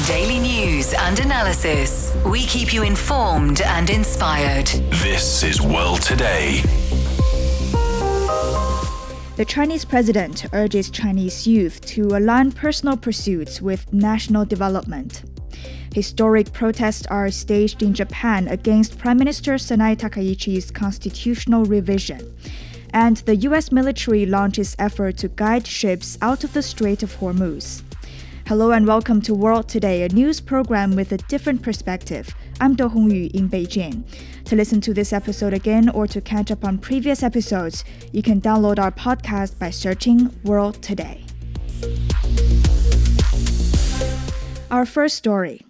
Daily news and analysis. We keep you informed and inspired. This is World Today. The Chinese president urges Chinese youth to align personal pursuits with national development. Historic protests are staged in Japan against Prime Minister Takaichi's constitutional revision. And the U.S. military launches effort to guide ships out of the Strait of Hormuz. Hello and welcome to World Today, a news program with a different perspective. I'm Do Hongyu in Beijing. To listen to this episode again or to catch up on previous episodes, you can download our podcast by searching World Today. Our first story.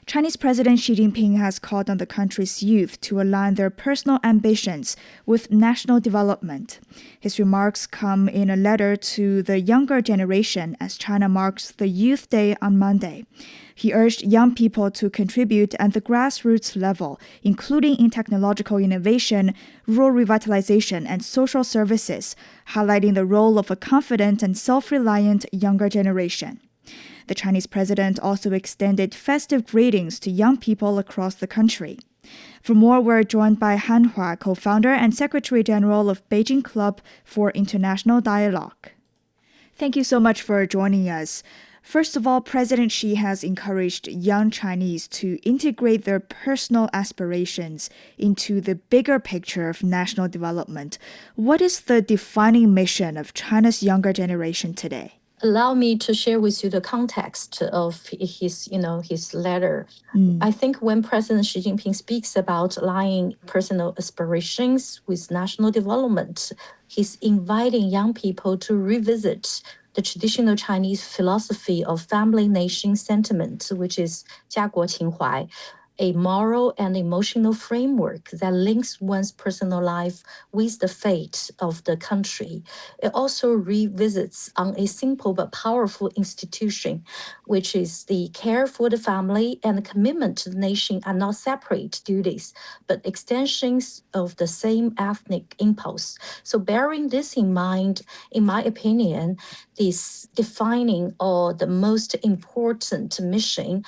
Chinese President Xi Jinping has called on the country's youth to align their personal ambitions with national development. His remarks come in a letter to the younger generation as China marks the Youth Day on Monday. He urged young people to contribute at the grassroots level, including in technological innovation, rural revitalization, and social services, highlighting the role of a confident and self-reliant younger generation. The Chinese president also extended festive greetings to young people across the country. For more, we're joined by Han Hua, co-founder and Secretary General of Beijing Club for International Dialogue. Thank you so much for joining us. First of all, President Xi has encouraged young Chinese to integrate their personal aspirations into the bigger picture of national development. What is the defining mission of China's younger generation today? Allow me to share with you the context of his letter. I think when President Xi Jinping speaks about aligning personal aspirations with national development, he's inviting young people to revisit the traditional Chinese philosophy of family-nation sentiment, which is 家国情怀, a moral and emotional framework that links one's personal life with the fate of the country. It also revisits on a simple but powerful institution, which is the care for the family and the commitment to the nation are not separate duties, but extensions of the same ethnic impulse. So bearing this in mind, in my opinion, this defining or the most important mission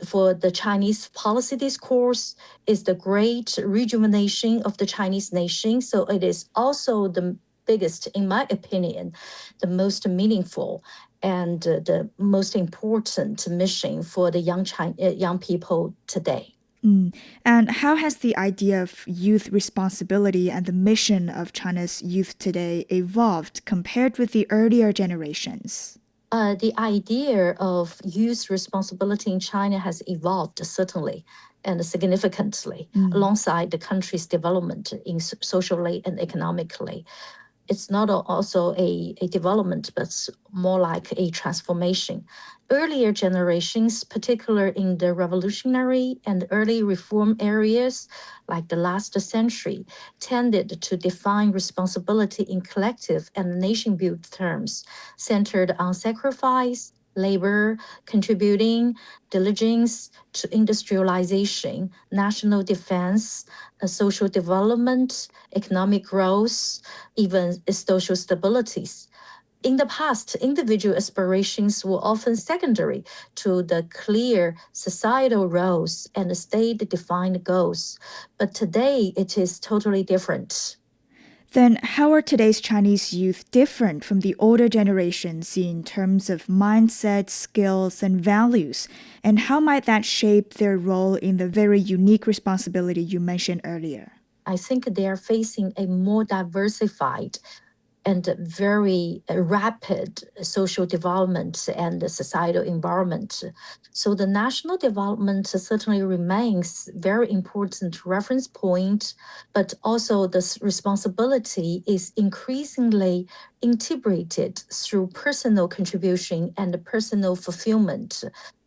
for the Chinese policy discourse is the great rejuvenation of the Chinese nation. So it is also the biggest, in my opinion, the most meaningful and the most important mission for the young people today. And how has the idea of youth responsibility and the mission of China's youth today evolved compared with the earlier generations? The idea of youth responsibility in China has evolved certainly and significantly alongside the country's development socially and economically. It's not also a development, but more like a transformation. Earlier generations, particularly in the revolutionary and early reform areas, like the last century, tended to define responsibility in collective and nation-built terms, centered on sacrifice, labor, contributing, diligence to industrialization, national defense, social development, economic growth, even social stabilities. In the past, individual aspirations were often secondary to the clear societal roles and state-defined goals. But today, it is totally different. Then how are today's Chinese youth different from the older generations in terms of mindset, skills, and values? And how might that shape their role in the very unique responsibility you mentioned earlier? I think they are facing a more diversified and very rapid social development and societal environment. So the national development certainly remains very important reference point, but also this responsibility is increasingly integrated through personal contribution and personal fulfillment,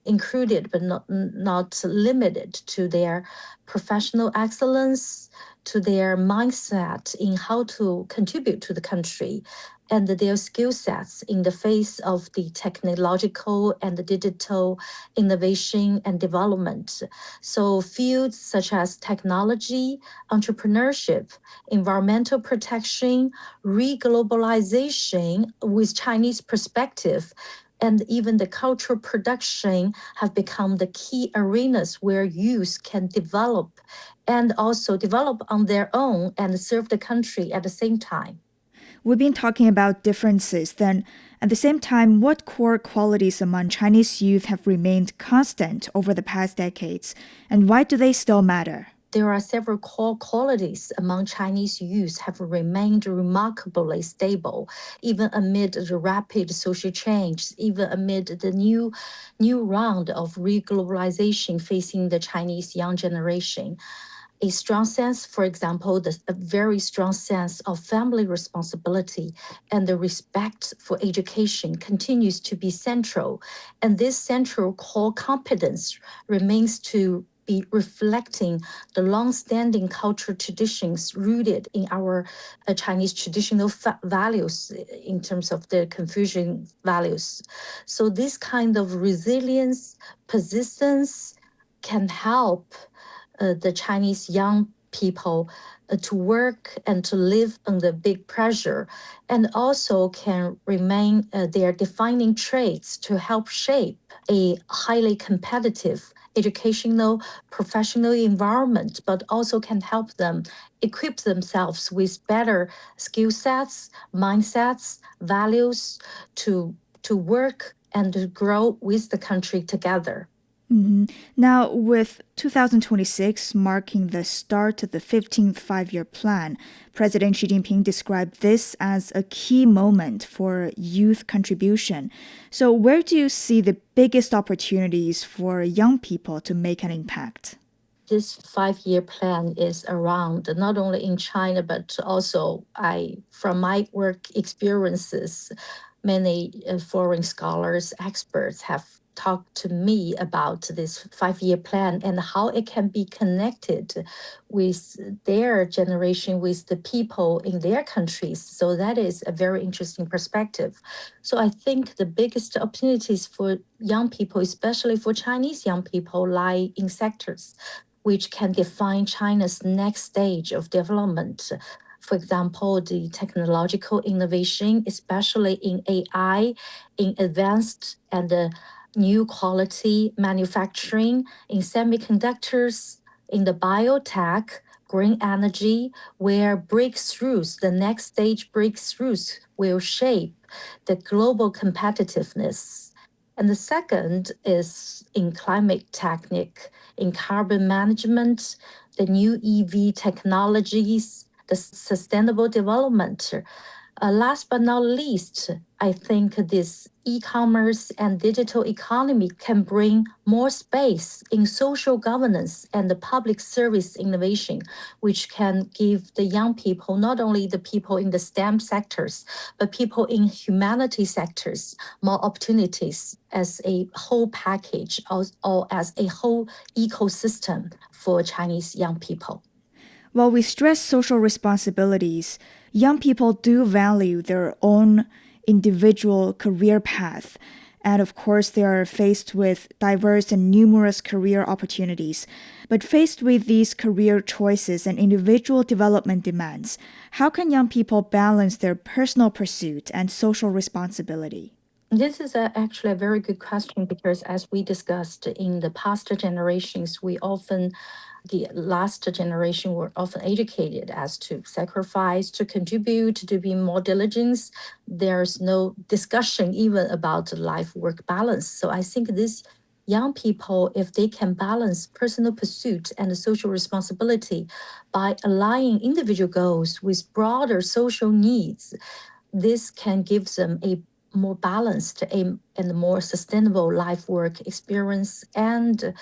included but not limited to their professional excellence, to their mindset in how to contribute to the country, and their skill sets in the face of the technological and the digital innovation and development. So fields such as technology, entrepreneurship, environmental protection, re-globalization with Chinese perspective and even the cultural production have become the key arenas where youth can develop and also develop on their own and serve the country at the same time. We've been talking about differences. Then, at the same time, what core qualities among Chinese youth have remained constant over the past decades, and why do they still matter? There are several core qualities among Chinese youth have remained remarkably stable, even amid the rapid social change, even amid the new round of reglobalization facing the Chinese young generation. A strong sense, for example, a very strong sense of family responsibility and the respect for education continues to be central. And this central core competence remains to be reflecting the long-standing cultural traditions rooted in our Chinese traditional values in terms of the Confucian values. So this kind of resilience, persistence can help the Chinese young people to work and to live under big pressure, and also can remain their defining traits to help shape a highly competitive educational, professional environment, but also can help them equip themselves with better skill sets, mindsets, values to work and to grow with the country together. Now, with 2026 marking the start of the 15th five-year plan, President Xi Jinping described this as a key moment for youth contribution. So where do you see the biggest opportunities for young people to make an impact? This 5-year plan is around not only in China, but also from my work experiences, many foreign scholars, experts have talked to me about this 5-year plan and how it can be connected with their generation, with the people in their countries. So that is a very interesting perspective. So I think the biggest opportunities for young people, especially for Chinese young people, lie in sectors which can define China's next stage of development. For example, the technological innovation, especially in AI, in advanced and new quality manufacturing, in semiconductors, in the biotech, green energy, where breakthroughs, the next stage breakthroughs, will shape the global competitiveness. And the second is in climate technique, in carbon management, the new EV technologies, the sustainable development. Last but not least, I think this e-commerce and digital economy can bring more space in social governance and the public service innovation, which can give the young people, not only the people in the STEM sectors, but people in humanity sectors, more opportunities as a whole package or as a whole ecosystem for Chinese young people. While we stress social responsibilities, young people do value their own individual career path. And of course, they are faced with diverse and numerous career opportunities. But faced with these career choices and individual development demands, how can young people balance their personal pursuit and social responsibility? This is actually a very good question because, as we discussed in the past generations, the last generation were often educated as to sacrifice, to contribute, to be more diligent. There's no discussion even about life-work balance. So I think these young people, if they can balance personal pursuit and social responsibility by aligning individual goals with broader social needs, this can give them a more balanced and more sustainable life work experience and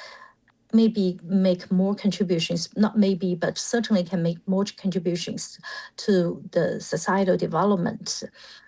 maybe make more contributions, not maybe, but certainly can make more contributions to the societal development.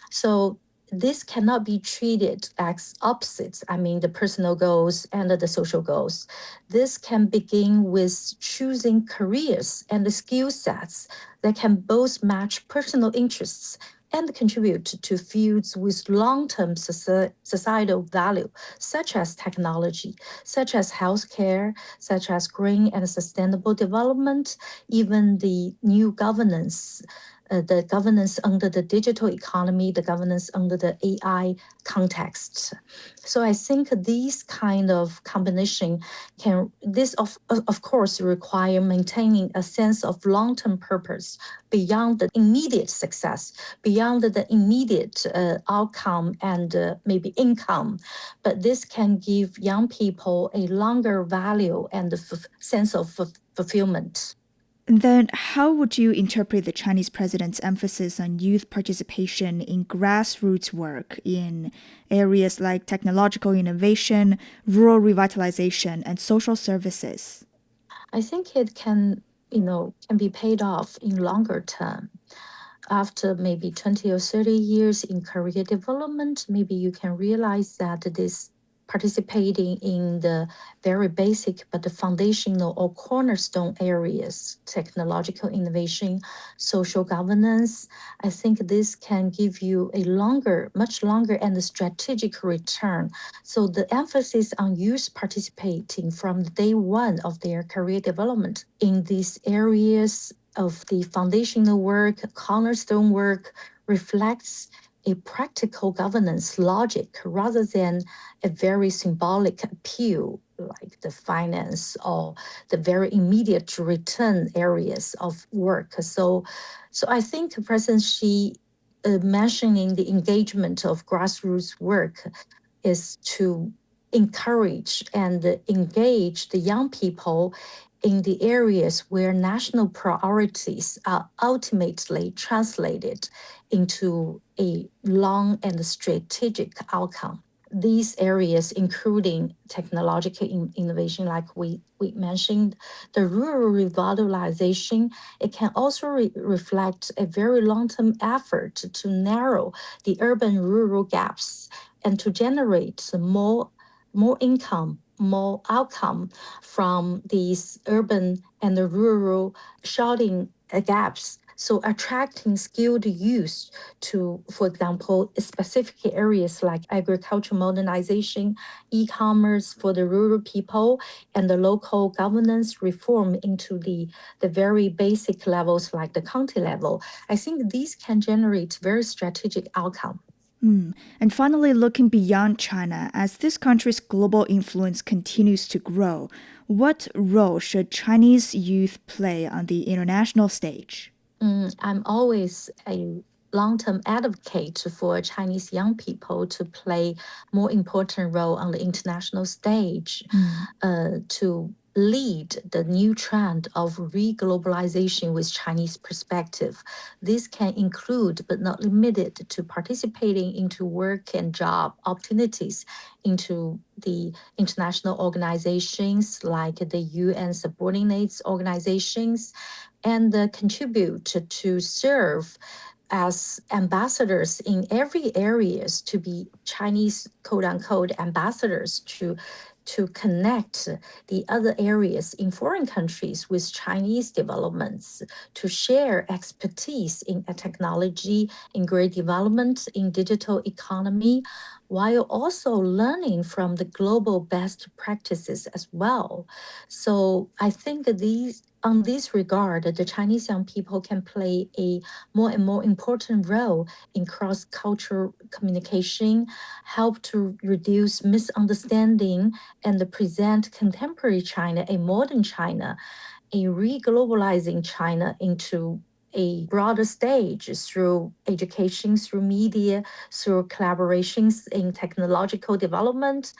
So this cannot be treated as opposites. I mean, the personal goals and the social goals. This can begin with choosing careers and the skill sets that can both match personal interests and contribute to fields with long-term societal value, such as technology, such as healthcare, such as green and sustainable development, even the new governance the governance under the digital economy, the governance under the AI context. So I think these kind of combination of course require maintaining a sense of long-term purpose beyond the immediate success, beyond the immediate outcome and maybe income. But this can give young people a longer value and sense of fulfillment. Then, how would you interpret the Chinese president's emphasis on youth participation in grassroots work in areas like technological innovation, rural revitalization, and social services? I think it can be paid off in longer term. After maybe 20 or 30 years in career development, maybe you can realize that this participating in the very basic but the foundational or cornerstone areas, technological innovation, social governance, I think this can give you a much longer and strategic return. So the emphasis on youth participating from day one of their career development in these areas of the foundational work, cornerstone work, reflects a practical governance logic rather than a very symbolic appeal like the finance or the very immediate return areas of work. So I think President Xi mentioning the engagement of grassroots work is to encourage and engage the young people in the areas where national priorities are ultimately translated into a long and strategic outcome. These areas, including technological innovation, like we mentioned, the rural revitalization, it can also reflect a very long-term effort to narrow the urban-rural gaps and to generate more income, more outcome from these urban and the rural shorting gaps. So attracting skilled youth to, for example, specific areas like agricultural modernization, e-commerce for the rural people, and the local governance reform into the very basic levels like the county level. I think these can generate very strategic outcome. And finally, looking beyond China, as this country's global influence continues to grow, what role should Chinese youth play on the international stage? I'm always a long-term advocate for Chinese young people to play more important role on the international stage, to lead the new trend of re-globalization with Chinese perspective. This can include, but not limited to, participating into work and job opportunities into the international organizations like the UN subordinates organizations, and contribute to serve as ambassadors in every areas, to be Chinese quote-unquote ambassadors to connect the other areas in foreign countries with Chinese developments, to share expertise in technology, in great development, in digital economy, while also learning from the global best practices as well. So I think on this regard, the Chinese young people can play a more and more important role in cross-cultural communication, help to reduce misunderstanding, and present contemporary China, a modern China, a re-globalizing China into a broader stage through education, through media, through collaborations in technological development,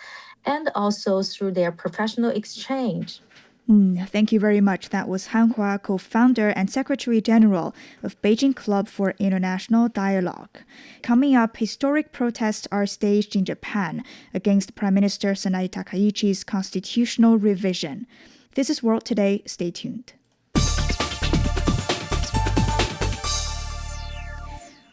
and also through their professional exchange. Thank you very much. That was Han Hua, co-founder and Secretary General of Beijing Club for International Dialogue. Coming up, historic protests are staged in Japan against Prime Minister Strait Takaichi's constitutional revision. This is World Today. Stay tuned.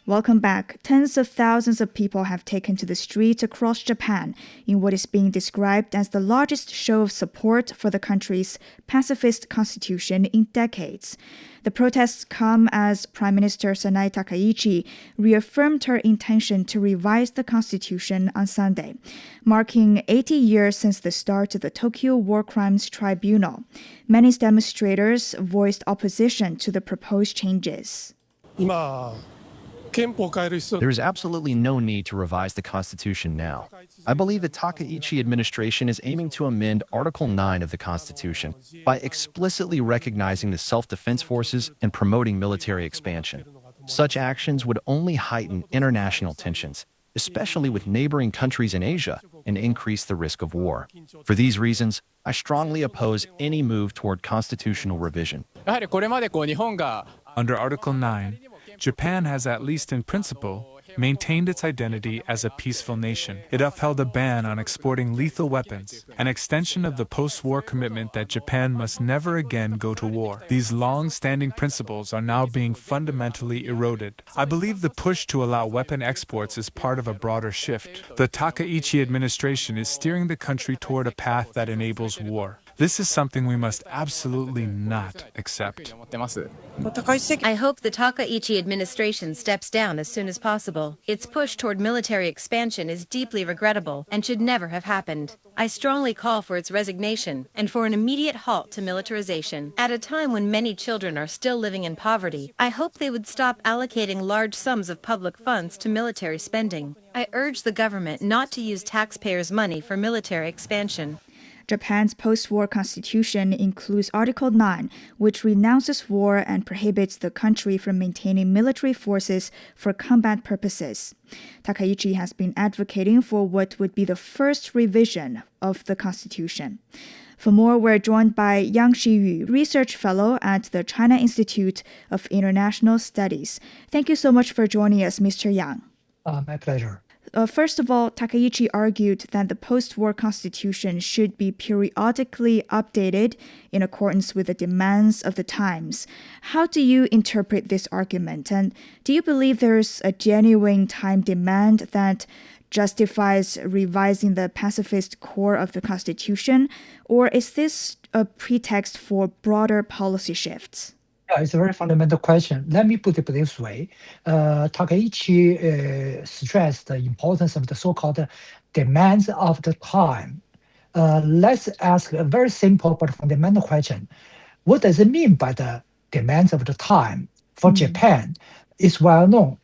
Welcome back. Tens of thousands of people have taken to the streets across Japan in what is being described as the largest show of support for the country's pacifist constitution in decades. The protests come as Prime Minister Strait Takaichi reaffirmed her intention to revise the constitution on Sunday, marking 80 years since the start of the Tokyo War Crimes Tribunal. Many demonstrators voiced opposition to the proposed changes. There is absolutely no need to revise the Constitution now. I believe the Takaichi administration is aiming to amend Article 9 of the Constitution by explicitly recognizing the self-defense forces and promoting military expansion. Such actions would only heighten international tensions, especially with neighboring countries in Asia, and increase the risk of war. For these reasons, I strongly oppose any move toward constitutional revision. Under Article 9, Japan has, at least in principle, maintained its identity as a peaceful nation. It upheld a ban on exporting lethal weapons, an extension of the post-war commitment that Japan must never again go to war. These long-standing principles are now being fundamentally eroded. I believe the push to allow weapon exports is part of a broader shift. The Takaichi administration is steering the country toward a path that enables war. This is something we must absolutely not accept. I hope the Takaichi administration steps down as soon as possible. Its push toward military expansion is deeply regrettable and should never have happened. I strongly call for its resignation and for an immediate halt to militarization. At a time when many children are still living in poverty, I hope they would stop allocating large sums of public funds to military spending. I urge the government not to use taxpayers' money for military expansion. Japan's post-war constitution includes Article 9, which renounces war and prohibits the country from maintaining military forces for combat purposes. Takaichi has been advocating for what would be the first revision of the constitution. For more, we're joined by Yang Shiyu, Research Fellow at the China Institute of International Studies. Thank you so much for joining us, Mr. Yang. My pleasure. First of all, Takaichi argued that the post-war constitution should be periodically updated in accordance with the demands of the times. How do you interpret this argument? And do you believe there's a genuine time demand that justifies revising the pacifist core of the constitution? Or is this a pretext for broader policy shifts? Yeah, it's a very fundamental question. Let me put it this way. Takaichi stressed the importance of the so-called demands of the time. Let's ask a very simple but fundamental question. What does it mean by the demands of the time? For Japan, it's well known.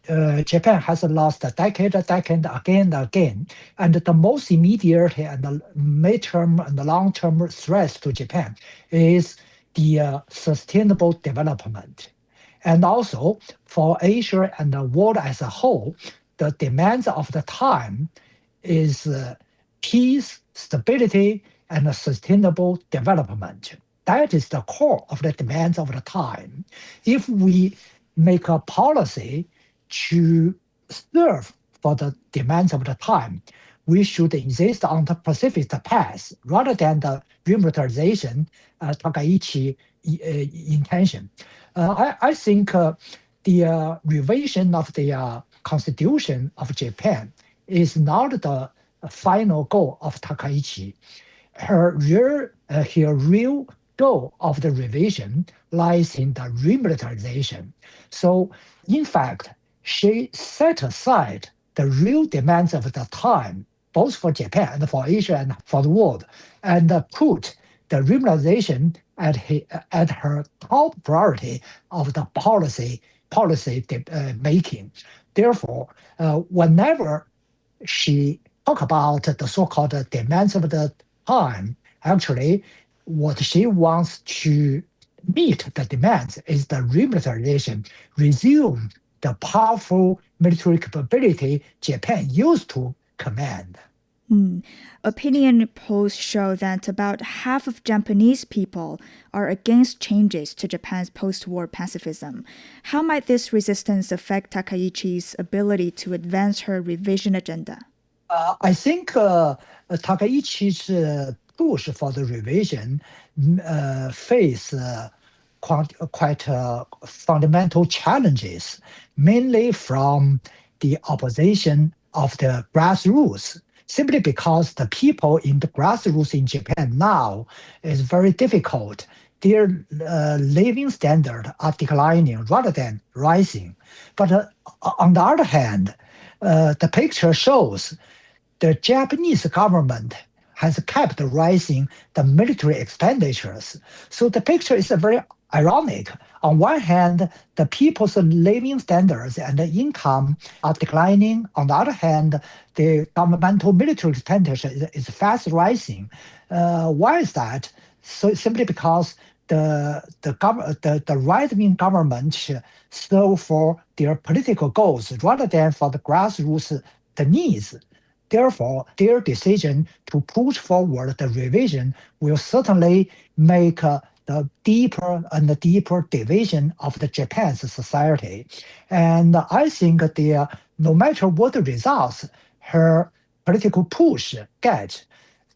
Japan has lost a decade again and again. And the most immediate and the midterm and the long-term threats to Japan is the sustainable development. And also for Asia and the world as a whole, the demands of the time is peace, stability, and a sustainable development. That is the core of the demands of the time. If we make a policy to serve for the demands of the time, we should insist on the pacifist path rather than the remilitarization Takaichi intention. I think the revision of the Constitution of Japan is not the final goal of Takaichi. Her real goal of the revision lies in the remilitarization. So, in fact, she set aside the real demands of the time, both for Japan and for Asia and for the world, and put the remilitarization at her top priority of the policy making. Therefore, whenever she talk about the so-called demands of the time, actually, what she wants to meet the demands is the remilitarization, resume the powerful military capability Japan used to command. Opinion polls show that about half of Japanese people are against changes to Japan's post-war pacifism. How might this resistance affect Takaichi's ability to advance her revision agenda? I think Takaichi's push for the revision face quite fundamental challenges, mainly from the opposition of the grassroots, simply because the people in the grassroots in Japan now is very difficult. Their living standards are declining rather than rising. But on the other hand, the picture shows the Japanese government has kept rising the military expenditures. So the picture is very ironic. On one hand, the people's living standards and the income are declining. On the other hand, the governmental military expenditure is fast rising. Why is that? So simply because the right-wing government serve for their political goals rather than for the grassroots the needs. Therefore, their decision to push forward the revision will certainly make the deeper and deeper division of the Japan's society. And I think no matter what the results her political push get,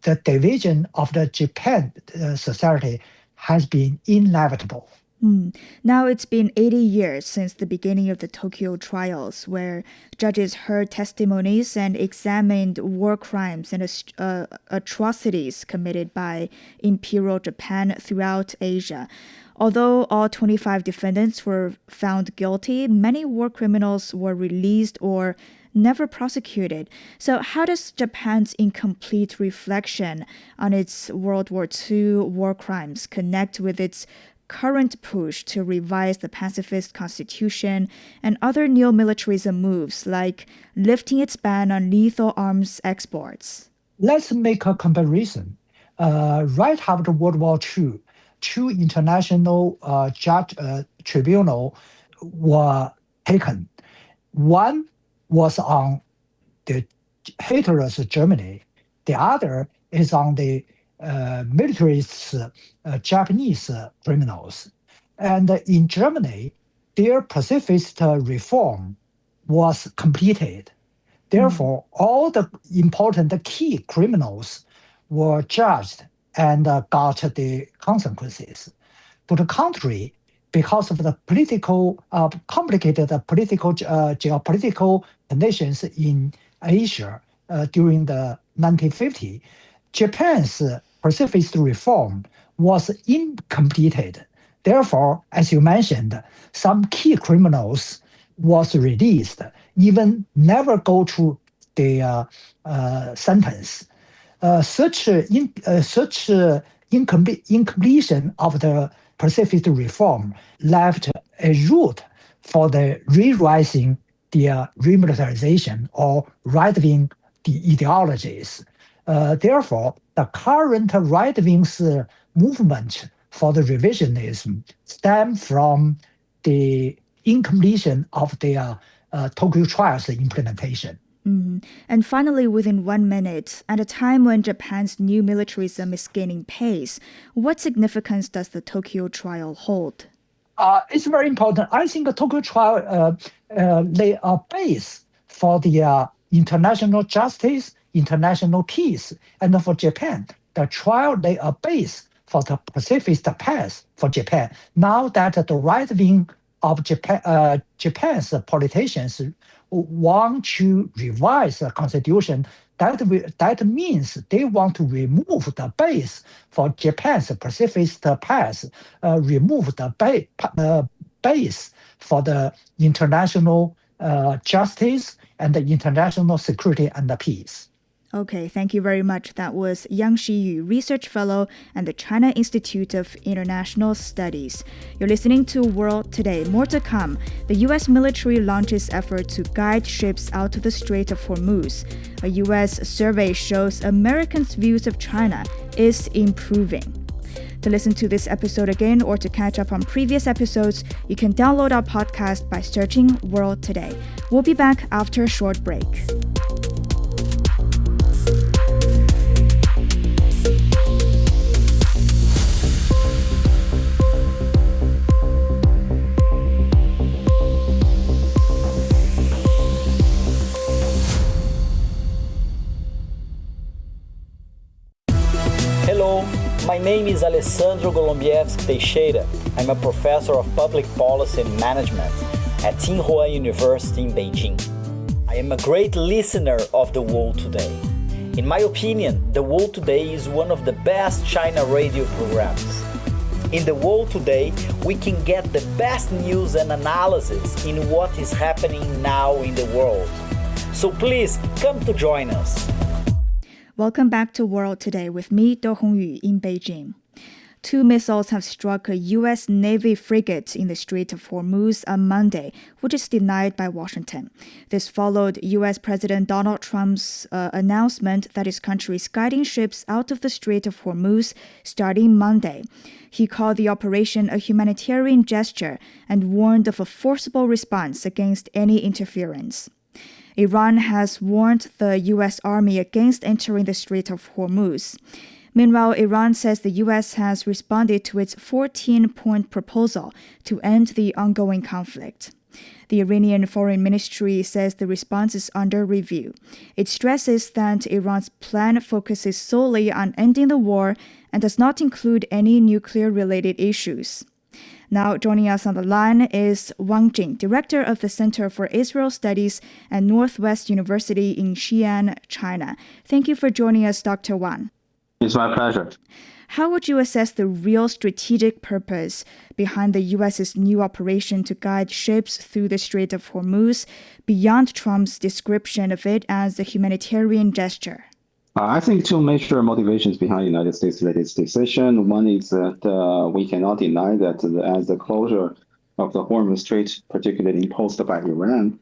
the division of the Japan society has been inevitable. Now it's been 80 years since the beginning of the Tokyo trials, where judges heard testimonies and examined war crimes and atrocities committed by Imperial Japan throughout Asia. Although all 25 defendants were found guilty, many war criminals were released or never prosecuted. So how does Japan's incomplete reflection on its World War II war crimes connect with its current push to revise the pacifist constitution and other neo-militarism moves like lifting its ban on lethal arms exports? Let's make a comparison. Right after World War II, two international tribunals were taken. One was on the Hitler's Germany. The other is on the military's Japanese criminals. And in Germany, their pacifist reform was completed. Therefore, all the important key criminals were judged and got the consequences. To the contrary, because of the complicated geopolitical conditions in Asia during the 1950s, Japan's pacifist reform was incomplete. Therefore, as you mentioned, some key criminals was released, even never go to the sentence. Such incompletion of the pacifist reform left a route for the re-rising the remilitarization or right-wing ideologies. Therefore, the current right-wing's movement for the revisionism stem from the incompletion of the Tokyo trials implementation. And finally, within 1 minute, at a time when Japan's new militarism is gaining pace, what significance does the Tokyo trial hold? It's very important. I think the Tokyo trial lay a base for the international justice, international peace, and for Japan. The trial lay a base for the pacifist path for Japan. Now that the right wing of Japan's politicians want to revise the constitution, that means they want to remove the base for Japan's pacifist path, remove the base for the international justice and the international security and the peace. Okay, thank you very much. That was Yang Shiyu, Research Fellow at the China Institute of International Studies. You're listening to World Today. More to come. The U.S. military launches effort to guide ships out of the Strait of Hormuz. A U.S. survey shows Americans' views of China is improving. To listen to this episode again or to catch up on previous episodes, you can download our podcast by searching World Today. We'll be back after a short break. My name is Alessandro Golombieski Teixeira. I'm a professor of public policy and management at Tsinghua University in Beijing. I am a great listener of The World Today. In my opinion, The World Today is one of the best China radio programs. In The World Today, we can get the best news and analysis in what is happening now in the world. So please come to join us. Welcome back to World Today with me, Do Hongyu, in Beijing. 2 missiles have struck a U.S. Navy frigate in the Strait of Hormuz on Monday, which is denied by Washington. This followed U.S. President Donald Trump's announcement that his country is guiding ships out of the Strait of Hormuz starting Monday. He called the operation a humanitarian gesture and warned of a forcible response against any interference. Iran has warned the U.S. Army against entering the Strait of Hormuz. Meanwhile, Iran says the U.S. has responded to its 14-point proposal to end the ongoing conflict. The Iranian Foreign Ministry says the response is under review. It stresses that Iran's plan focuses solely on ending the war and does not include any nuclear-related issues. Now, joining us on the line is Wang Jing, director of the Center for Israel Studies at Northwest University in Xi'an, China. Thank you for joining us, Dr. Wang. It's my pleasure. How would you assess the real strategic purpose behind the U.S.'s new operation to guide ships through the Strait of Hormuz beyond Trump's description of it as a humanitarian gesture? I think two major motivations behind the United States' latest decision. One is that we cannot deny that as the closure of the Hormuz Strait, particularly imposed by Iran,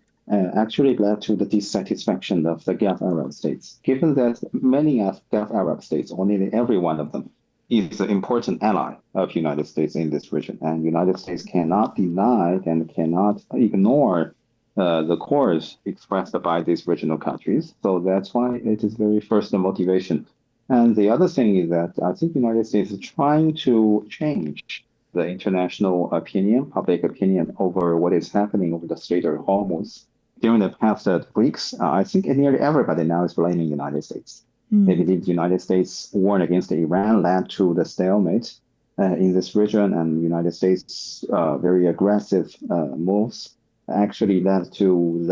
actually led to the dissatisfaction of the Gulf Arab states. Given that many Gulf Arab states, or nearly every one of them, is an important ally of the United States in this region, and the United States cannot deny and cannot ignore the course expressed by these regional countries. So that's why it is very first the motivation. And the other thing is that I think the United States is trying to change the international opinion, public opinion over what is happening over the Strait of Hormuz. During the past weeks, I think nearly everybody now is blaming the United States. They believe the United States' war against Iran led to the stalemate in this region, and the United States' very aggressive moves actually led to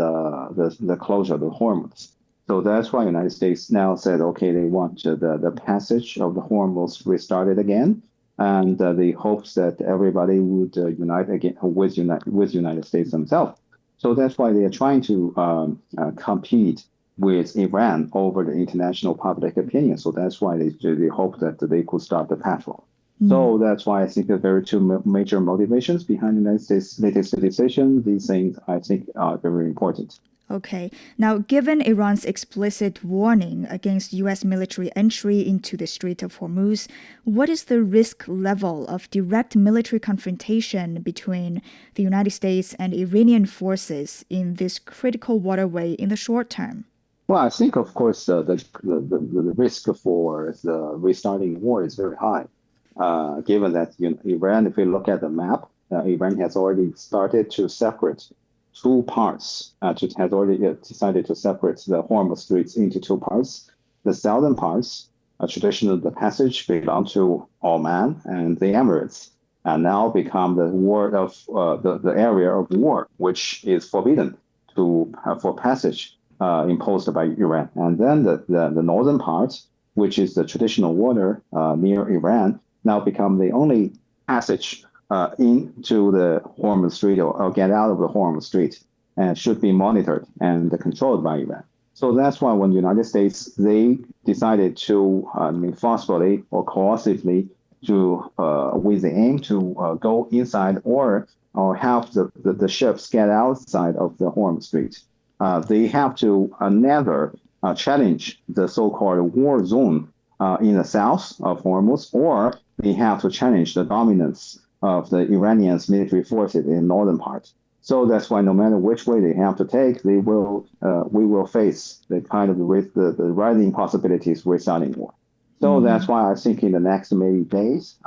the closure of the Hormuz. So that's why the United States now said, okay, they want the passage of the Hormuz restarted again, and they hopes that everybody would unite again with United States themselves. So that's why they are trying to compete with Iran over the international public opinion. So that's why they hope that they could start the patrol. So that's why I think there are two major motivations behind the United States' latest decision. These things, I think, are very important. Okay. Now, given Iran's explicit warning against U.S. military entry into the Strait of Hormuz, what is the risk level of direct military confrontation between the United States and Iranian forces in this critical waterway in the short term? Well, I think, of course, the risk for the restarting war is very high. Given that Iran, if we look at the map, Iran has already started to separate two parts, has already decided to separate the Hormuz Straits into two parts. The southern parts, traditionally the passage, belong to Oman and the Emirates, and now become the war of the area of war, which is forbidden for passage imposed by Iran. And then the northern part, which is the traditional water near Iran, now become the only passage into the Hormuz Strait or get out of the Hormuz Strait, and should be monitored and controlled by Iran. So that's why when the United States, they decided to forcefully or coercively with the aim to go inside or help the ships get outside of the Hormuz Strait. They have to never challenge the so-called war zone in the south of Hormuz, or they have to challenge the dominance of the Iranians' military forces in the northern part. So that's why no matter which way they have to take, we will face the kind of the rising possibilities restarting war. So that's why I think in the next maybe days,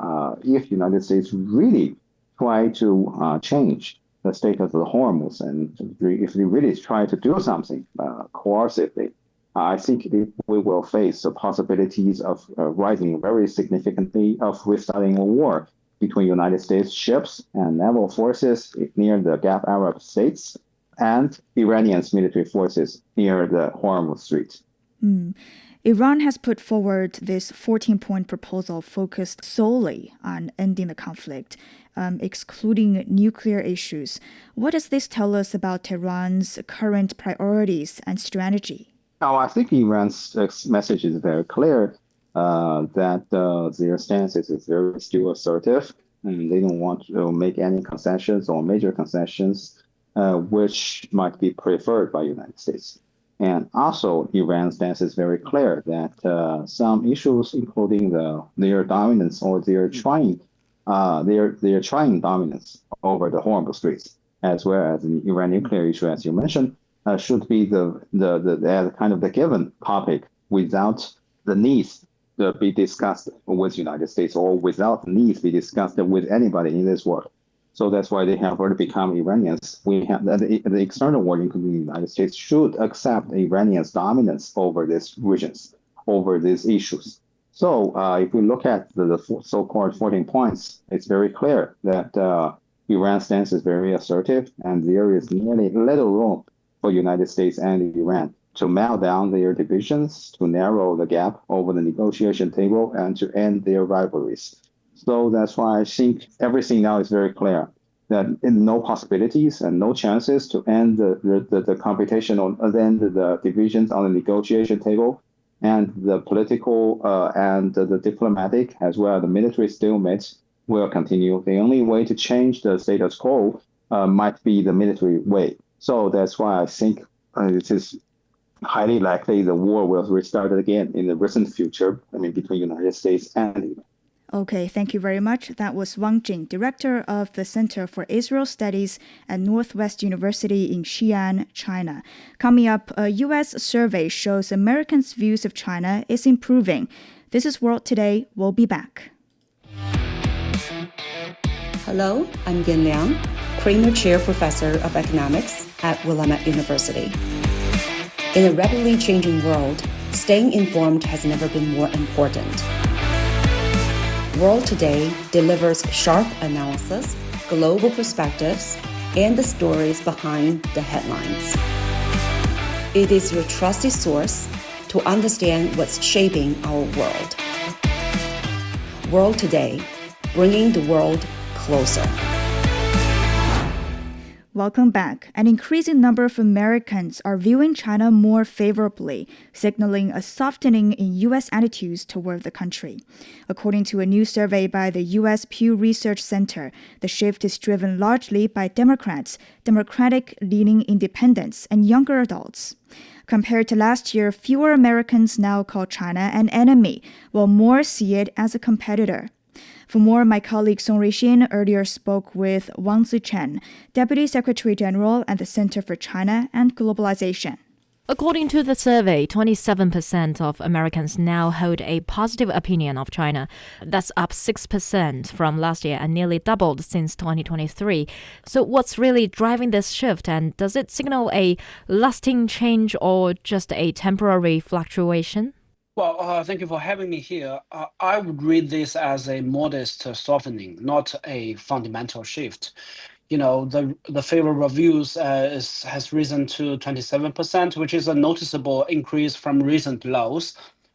if the United States really try to change the status of the Hormuz, and if they really try to do something coercively, I think we will face the possibilities of rising very significantly of restarting a war between United States ships and naval forces near the Gulf Arab states and Iranians' military forces near the Hormuz Strait. Iran has put forward this 14-point proposal focused solely on ending the conflict, excluding nuclear issues. What does this tell us about Tehran's current priorities and strategy? I think Iran's message is very clear. that their stance is very still assertive, and they don't want to make any concessions or major concessions, which might be preferred by the United States. And also, Iran's stance is very clear that some issues, including their dominance or their trying dominance over the Hormuz Straits, as well as the Iran nuclear issue, as you mentioned, should be the kind of the given topic without the need to be discussed with the United States or without the need to be discussed with anybody in this world. So that's why they have already become Iranians. We have the external world, including the United States, should accept Iranians' dominance over these regions, over these issues. So if we look at the so-called 14 points, it's very clear that Iran's stance is very assertive, and there is nearly little room for United States and Iran to melt down their divisions, to narrow the gap over the negotiation table, and to end their rivalries. So that's why I think everything now is very clear that no possibilities and no chances to end the competition or end the divisions on the negotiation table, and the political and the diplomatic as well as the military stalemate will continue. The only way to change the status quo might be the military way. So that's why I think it is highly likely the war will restart again in the recent future, between the United States and Iran. Okay, thank you very much. That was Wang Jing, director of the Center for Israel Studies at Northwest University in Xi'an, China. Coming up, a U.S. survey shows Americans' views of China is improving. This is World Today. We'll be back. Hello, I'm Yan Liang, Kramer Chair Professor of Economics at Willamette University. In a rapidly changing world, staying informed has never been more important. World Today delivers sharp analysis, global perspectives, and the stories behind the headlines. It is your trusted source to understand what's shaping our world. World Today, bringing the world closer. Welcome back. An increasing number of Americans are viewing China more favorably, signaling a softening in U.S. attitudes toward the country. According to a new survey by the U.S. Pew Research Center, the shift is driven largely by Democrats, Democratic-leaning independents, and younger adults. Compared to last year, fewer Americans now call China an enemy, while more see it as a competitor. For more, my colleague Song Ruixin earlier spoke with Wang Zichen, Deputy Secretary General at the Center for China and Globalization. According to the survey, 27% of Americans now hold a positive opinion of China. That's up 6% from last year and nearly doubled since 2023. So what's really driving this shift, and does it signal a lasting change or just a temporary fluctuation? Well, thank you for having me here. I would read this as a modest softening, not a fundamental shift. The favorable views has risen to 27%, which is a noticeable increase from recent lows,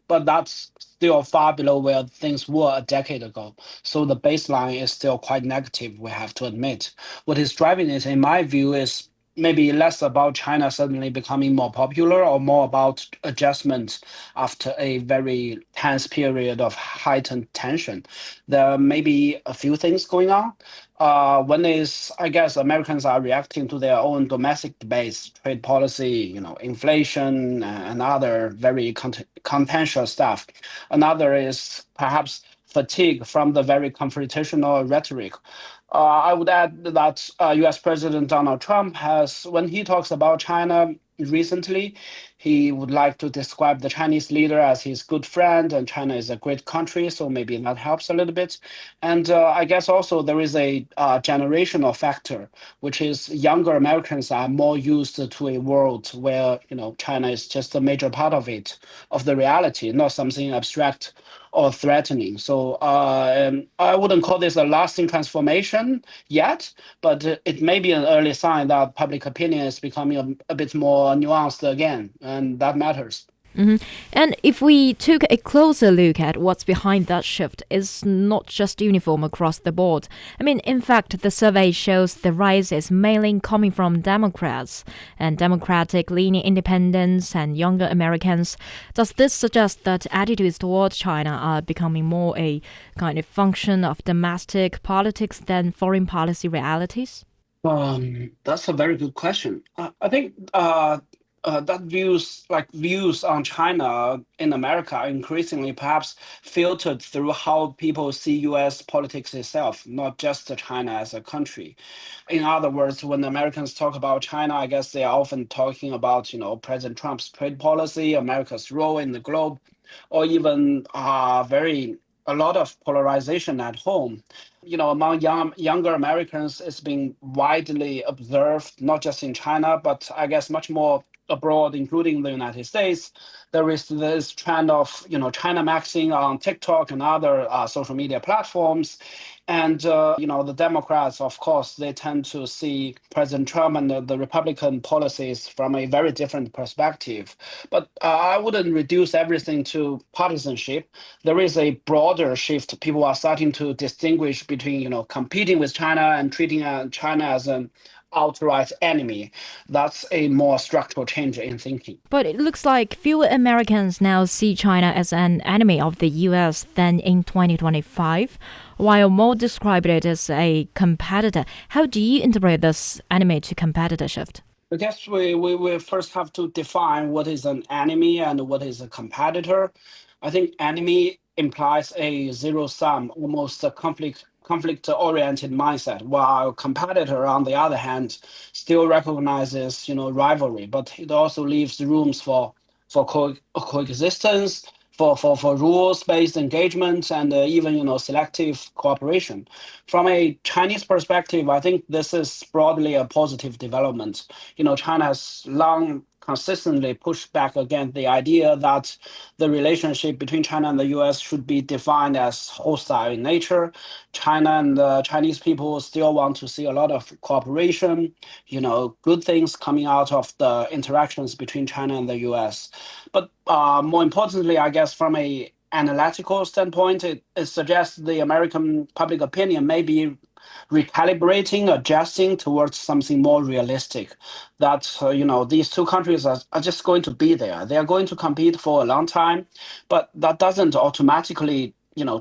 but that's still far below where things were a decade ago. So the baseline is still quite negative, we have to admit. What is driving it, in my view, is maybe less about China suddenly becoming more popular or more about adjustment after a very tense period of heightened tension. There may be a few things going on. One is, I guess, Americans are reacting to their own domestic debates, trade policy, inflation, and other very contentious stuff. Another is perhaps fatigue from the very confrontational rhetoric. I would add that U.S. President Donald Trump has, when he talks about China recently, he would like to describe the Chinese leader as his good friend, and China is a great country, so maybe that helps a little bit. And I guess also there is a generational factor, which is younger Americans are more used to a world where, China is just a major part of it, of the reality, not something abstract or threatening. So I wouldn't call this a lasting transformation yet, but it may be an early sign that public opinion is becoming a bit more nuanced again, and that matters. And if we took a closer look at what's behind that shift, it's not just uniform across the board. I mean, in fact, the survey shows the rise is mainly coming from Democrats and Democratic-leaning independents and younger Americans. Does this suggest that attitudes towards China are becoming more a kind of function of domestic politics than foreign policy realities? That's a very good question. I think that views on China in America are increasingly perhaps filtered through how people see U.S. politics itself, not just China as a country. In other words, when Americans talk about China, I guess they are often talking about, President Trump's trade policy, America's role in the globe, or even a lot of polarization at home. Among younger Americans, it's been widely observed, not just in China, but I guess much more abroad, including the United States. There is this trend of, China maxing on TikTok and other social media platforms. And, the Democrats, of course, they tend to see President Trump and the Republican policies from a very different perspective. But I wouldn't reduce everything to partisanship. There is a broader shift. People are starting to distinguish between, competing with China and treating China as an outright enemy. That's a more structural change in thinking. But it looks like fewer Americans now see China as an enemy of the U.S. than in 2025, while more describe it as a competitor. How do you interpret this enemy to competitor shift? I guess we first have to define what is an enemy and what is a competitor. I think enemy implies a zero-sum, almost a conflict-oriented mindset, while competitor, on the other hand, still recognizes, rivalry, but it also leaves rooms for coexistence, for rules-based engagement, and even, selective cooperation. From a Chinese perspective, I think this is broadly a positive development. China has long consistently pushed back against the idea that the relationship between China and the U.S. should be defined as hostile in nature. China and the Chinese people still want to see a lot of cooperation, good things coming out of the interactions between China and the U.S. But more importantly, I guess from a analytical standpoint, it suggests the American public opinion may be recalibrating, adjusting towards something more realistic. That, these two countries are just going to be there. They are going to compete for a long time, but that doesn't automatically,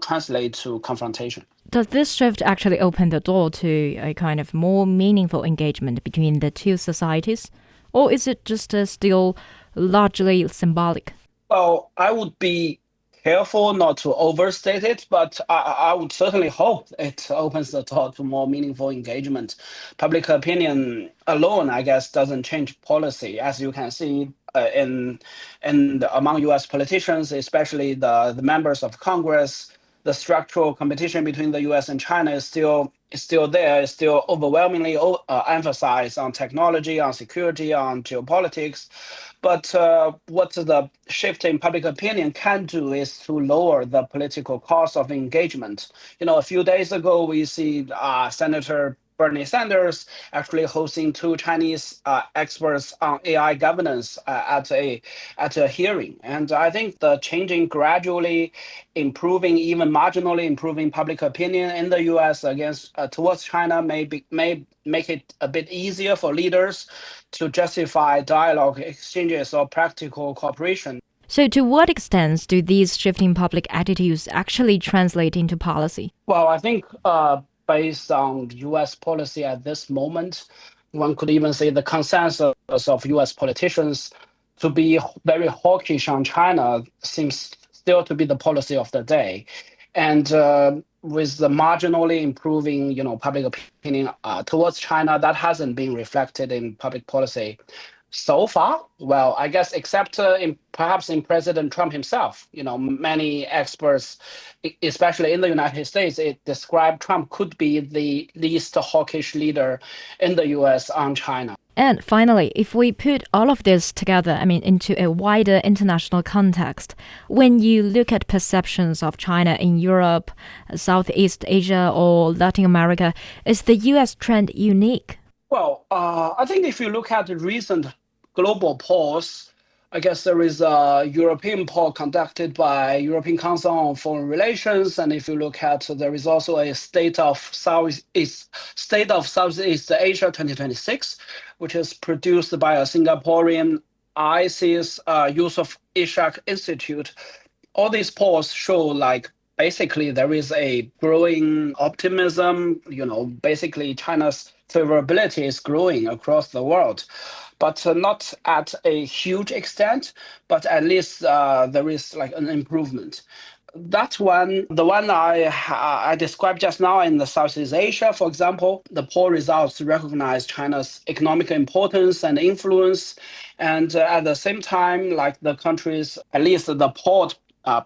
translate to confrontation. Does this shift actually open the door to a kind of more meaningful engagement between the two societies? Or is it just still largely symbolic? Well, I would be careful not to overstate it, but I would certainly hope it opens the door to more meaningful engagement. Public opinion alone, I guess, doesn't change policy. As you can see in among U.S. politicians, especially the members of Congress, the structural competition between the U.S. and China is still there. It's still overwhelmingly emphasized on technology, on security, on geopolitics. But what the shift in public opinion can do is to lower the political cost of engagement. A few days ago, we see Senator Bernie Sanders actually hosting two Chinese experts on AI governance at a hearing. And I think the changing, gradually improving, even marginally improving public opinion in the U.S. towards China may make it a bit easier for leaders to justify dialogue, exchanges, or practical cooperation. So to what extent do these shifting public attitudes actually translate into policy? Well, I think based on U.S. policy at this moment, one could even say the consensus of U.S. politicians to be very hawkish on China seems still to be the policy of the day. And with the marginally improving, public opinion towards China, that hasn't been reflected in public policy so far. Well, I guess except perhaps in President Trump himself. Many experts, especially in the United States, describe Trump could be the least hawkish leader in the U.S. on China. And finally, if we put all of this together, into a wider international context, when you look at perceptions of China in Europe, Southeast Asia, or Latin America, is the U.S. trend unique? Well, I think if you look at the recent global polls, I guess there is a European poll conducted by European Council on Foreign Relations, and if you look at, there is also a State of Southeast Asia 2026, which is produced by a Singaporean ISIS Yusuf Ishaq Institute. All these polls show like basically there is a growing optimism. Basically China's favorability is growing across the world, but not at a huge extent, but at least there is like an improvement. That one, the one I described just now in the Southeast Asia, for example, the poll results recognize China's economic importance and influence. And at the same time, like the countries, at least the polled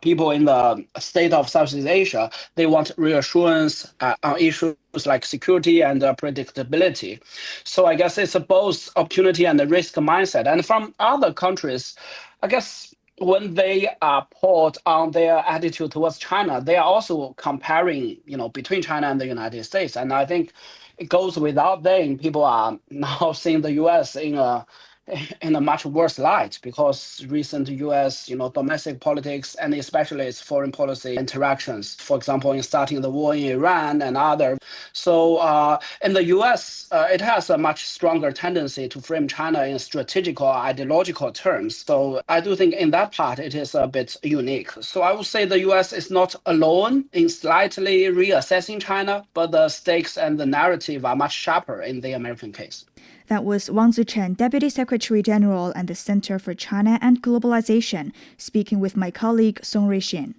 people in the state of Southeast Asia, they want reassurance on issues like security and predictability. So I guess it's both opportunity and a risk mindset. And from other countries, I guess when they are polled on their attitude towards China, they are also comparing, between China and the United States. And I think it goes without saying, people are now seeing the U.S. in a much worse light because recent U.S. domestic politics and especially its foreign policy interactions, for example, in starting the war in Iran and other. So in the U.S., it has a much stronger tendency to frame China in strategic or ideological terms. So I do think in that part it is a bit unique. So I would say the U.S. is not alone in slightly reassessing China, but the stakes and the narrative are much sharper in the American case. That was Wang Zichen, Deputy Secretary General at the Center for China and Globalization, speaking with my colleague Song Ruixin.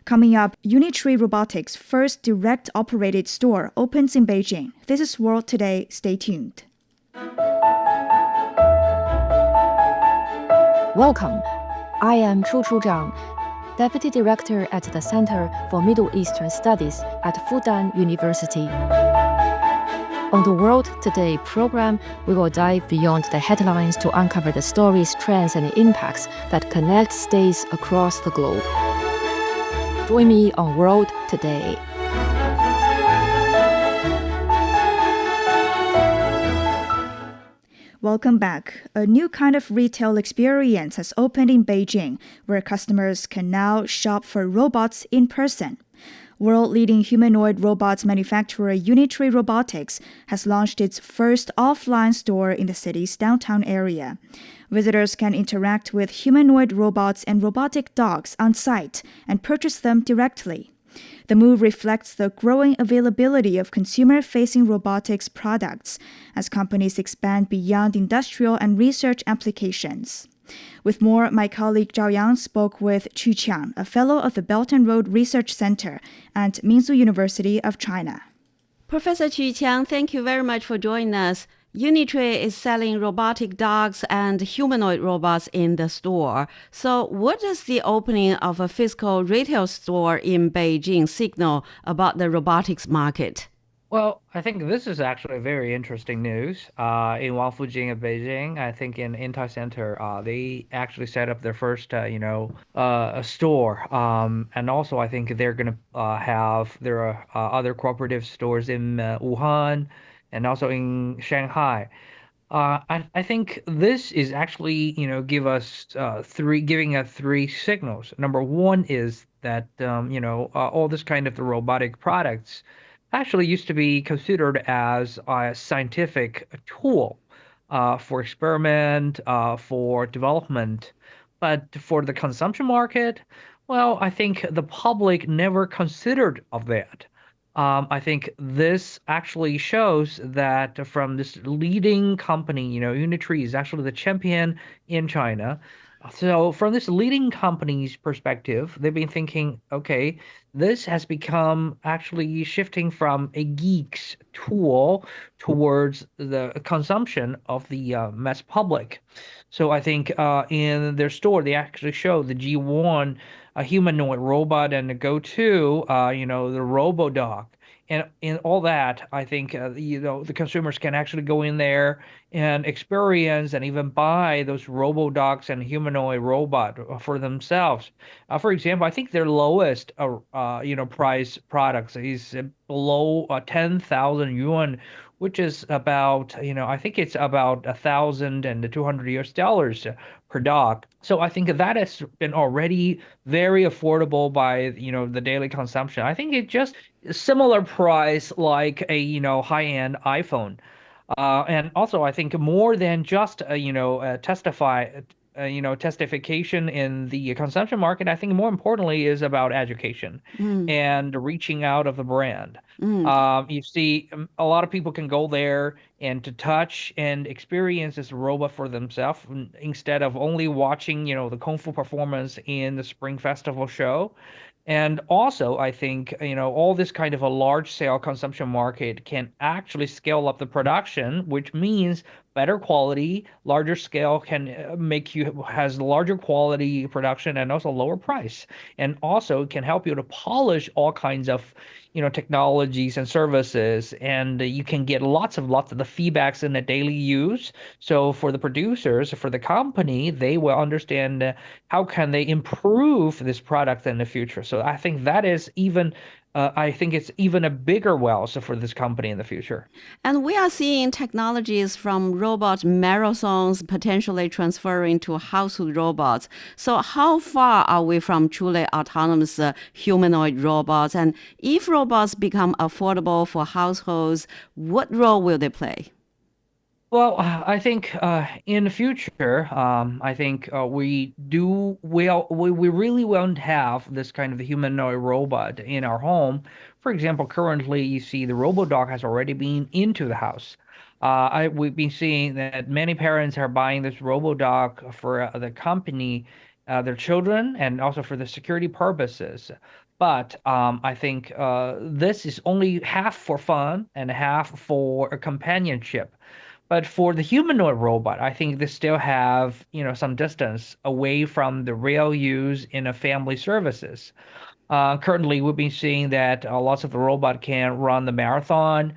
Coming up, Unitree Robotics' first direct-operated store opens in Beijing. This is World Today. Stay tuned. Welcome. I am Chu Zhang, Deputy Director at the Center for Middle Eastern Studies at Fudan University. On the World Today program, we will dive beyond the headlines to uncover the stories, trends, and impacts that connect states across the globe. Join me on World Today. Welcome back. A new kind of retail experience has opened in Beijing, where customers can now shop for robots in person. World-leading humanoid robots manufacturer Unitree Robotics has launched its first offline store in the city's downtown area. Visitors can interact with humanoid robots and robotic dogs on site and purchase them directly. The move reflects the growing availability of consumer-facing robotics products as companies expand beyond industrial and research applications. With more, my colleague Zhao Yang spoke with Qu Qiang, a fellow of the Belt and Road Research Center at Minzu University of China. Professor Qu Qiang, thank you very much for joining us. Unitree is selling robotic dogs and humanoid robots in the store. So what does the opening of a physical retail store in Beijing signal about the robotics market? Well, I think this is actually very interesting news. In Wangfujing of Beijing, I think in Intai Center, they actually set up their first, a store. And also, I think they're going to have their other cooperative stores in Wuhan and also in Shanghai. I think this is actually, giving us three signals. Number one is that, all this kind of the robotic products actually used to be considered as a scientific tool for experiment, for development. But for the consumption market, well, I think the public never considered of that. I think this actually shows that from this leading company, Unitree is actually the champion in China. So from this leading company's perspective, they've been thinking, okay, this has become actually shifting from a geek's tool towards the consumption of the mass public. So I think in their store, they actually show the G1, a humanoid robot, and the Go2, the Robo-Dog. And in all that, I think, the consumers can actually go in there and experience and even buy those robo-dogs and humanoid robot for themselves. For example, I think their lowest price products is below 10,000 yuan, which is about, I think it's about 1,200 US dollars per dog. So I think that has been already very affordable by, the daily consumption. I think it just similar price like a, high-end iPhone. And also, I think more than just testification in the consumption market. I think more importantly is about education and reaching out of the brand. You see, a lot of people can go there and to touch and experience this robot for themselves instead of only watching, the Kung Fu performance in the Spring Festival show. And also, I think, all this kind of a large scale consumption market can actually scale up the production, which means better quality, larger scale can make you has larger quality production and also lower price. And also can help you to polish all kinds of, technologies and services. And you can get lots of the feedbacks in the daily use. So for the producers, for the company, they will understand how can they improve this product in the future. So I think that is even I think it's even a bigger wealth for this company in the future. And we are seeing technologies from robot marathons potentially transferring to household robots. So how far are we from truly autonomous humanoid robots? And if robots become affordable for households, what role will they play? Well, I think in the future, I think we really won't have this kind of humanoid robot in our home. For example, currently you see the RoboDog has already been into the house. We've been seeing that many parents are buying this RoboDog for the company, their children, and also for the security purposes. But I think this is only half for fun and half for a companionship. But for the humanoid robot, I think they still have, some distance away from the real use in a family services. Currently, we've been seeing that lots of the robot can run the marathon.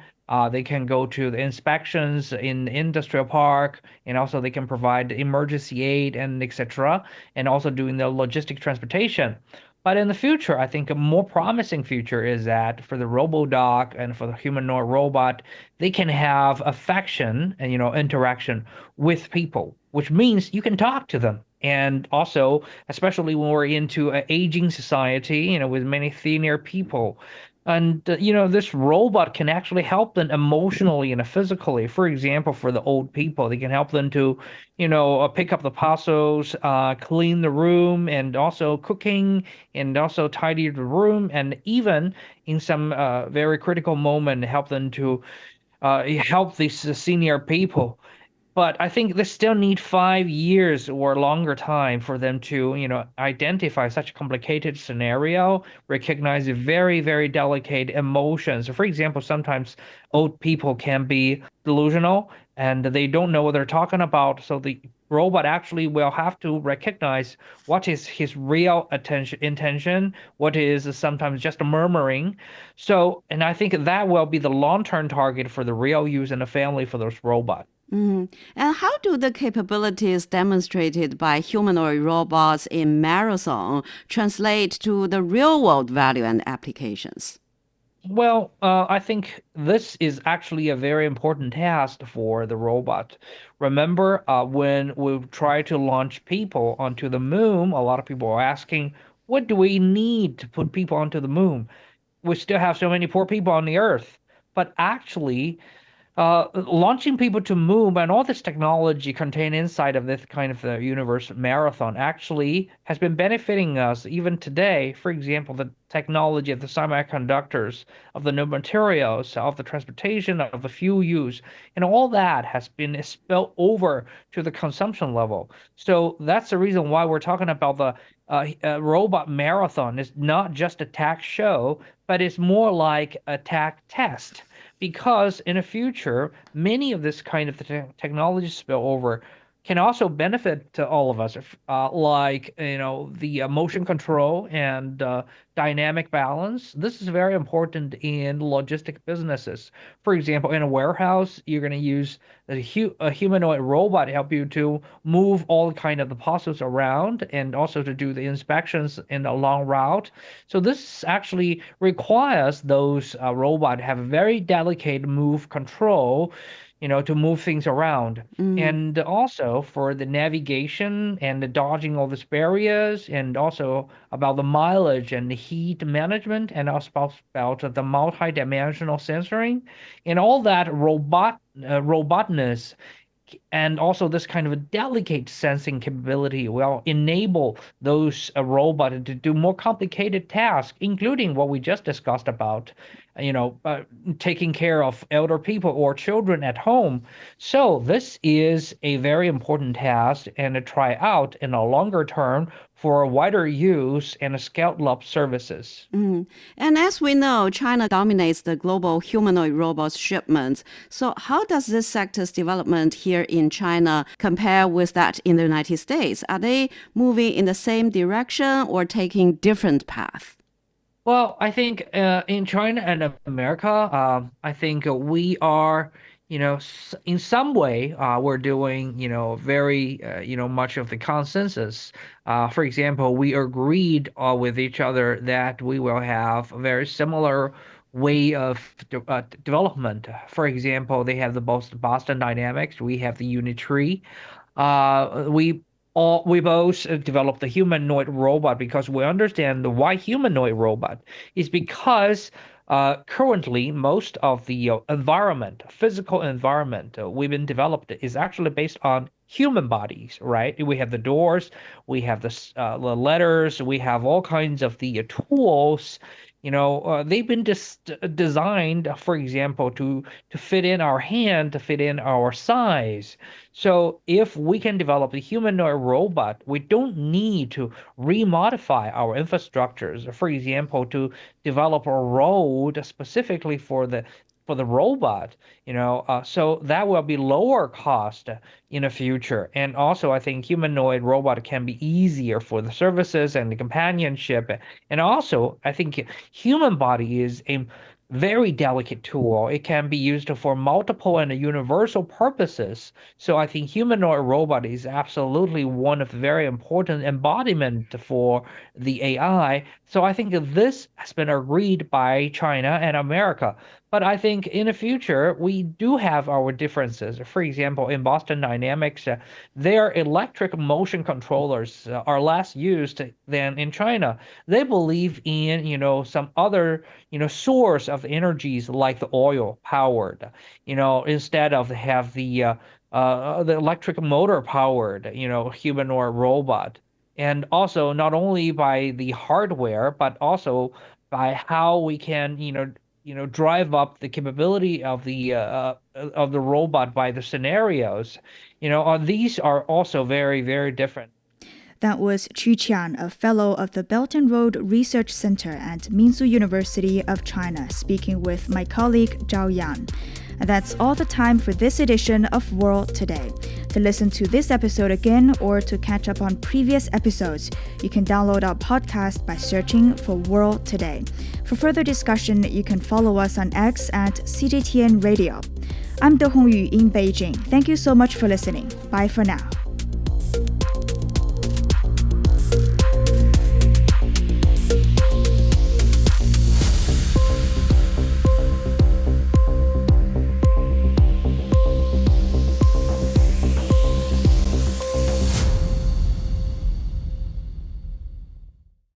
They can go to the inspections in the industrial park, and also they can provide emergency aid and etc. And also doing the logistic transportation. But in the future, I think a more promising future is that for the robo-dog and for the humanoid robot, they can have affection and interaction with people, which means you can talk to them. And also, especially when we're into an aging society, with many senior people, and this robot can actually help them emotionally and physically. For example, for the old people, they can help them to, pick up the parcels, clean the room, and also cooking, and also tidy the room, and even in some very critical moment, help them to help these senior people. But I think they still need 5 years or longer time for them to, identify such a complicated scenario, recognize very, very delicate emotions. For example, sometimes old people can be delusional and they don't know what they're talking about. So the robot actually will have to recognize what is his real intention, what is sometimes just a murmuring. So, and I think that will be the long-term target for the real use in the family for those robots. And how do the capabilities demonstrated by humanoid robots in marathon translate to the real world value and applications? Well, I think this is actually a very important task for the robot. Remember, when we try to launch people onto the moon, a lot of people are asking, what do we need to put people onto the moon? We still have so many poor people on the earth. But actually, launching people to moon and all this technology contained inside of this kind of the universe marathon actually has been benefiting us even today. For example, the technology of the semiconductors, of the new materials, of the transportation, of the fuel use, and all that has been spilled over to the consumption level. So that's the reason why we're talking about the robot marathon. It's not just a tech show, but it's more like a tech test. Because in the future, many of this kind of technology spill over can also benefit to all of us, like the motion control and dynamic balance. This is very important in logistic businesses. For example, in a warehouse, you're going to use a humanoid robot to help you to move all kind of the parcels around and also to do the inspections in a long route. So this actually requires those robots have very delicate move control, to move things around. And also for the navigation and the dodging all these barriers, and also about the mileage and the heat management, and also about the multi-dimensional sensoring and all that robotness. And also this kind of a delicate sensing capability will enable those robots to do more complicated tasks, including what we just discussed about, taking care of elder people or children at home. So this is a very important task and a try out in a longer term for wider use and scaled-up services. And as we know, China dominates the global humanoid robots shipments. So how does this sector's development here in China compare with that in the United States? Are they moving in the same direction or taking different paths? Well, I think in China and America, I think we are, in some way, we're doing, very, much of the consensus. For example, we agreed with each other that we will have a very similar way of development. For example, they have the Boston Dynamics, we have the Unitree. We both developed the humanoid robot because we understand why humanoid robot is because currently most of the physical environment we've been developed is actually based on human bodies, right? We have the doors, we have the letters, we have all kinds of the tools. They've been designed, for example, to fit in our hand, to fit in our size. So if we can develop a humanoid robot, we don't need to remodify our infrastructures. For example, to develop a road specifically for the robot, so that will be lower cost in the future. And also, I think humanoid robot can be easier for the services and the companionship. And also, I think human body is a very delicate tool. It can be used for multiple and universal purposes. So I think humanoid robot is absolutely one of the very important embodiment for the AI. So I think this has been agreed by China and America. But I think in the future, we do have our differences. For example, in Boston Dynamics, their electric motion controllers are less used than in China. They believe in, some other, source of energies like the oil powered, instead of have the electric motor powered, humanoid robot. And also not only by the hardware, but also by how we can, drive up the capability of the robot by the scenarios. These are also very, very different. That was Qu Qian, a fellow of the Belt and Road Research Center at Minzu University of China, speaking with my colleague Zhao Yan. And that's all the time for this edition of World Today. To listen to this episode again or to catch up on previous episodes, you can download our podcast by searching for World Today. For further discussion, you can follow us on X at CJTN Radio. I'm De Hongyu in Beijing. Thank you so much for listening. Bye for now.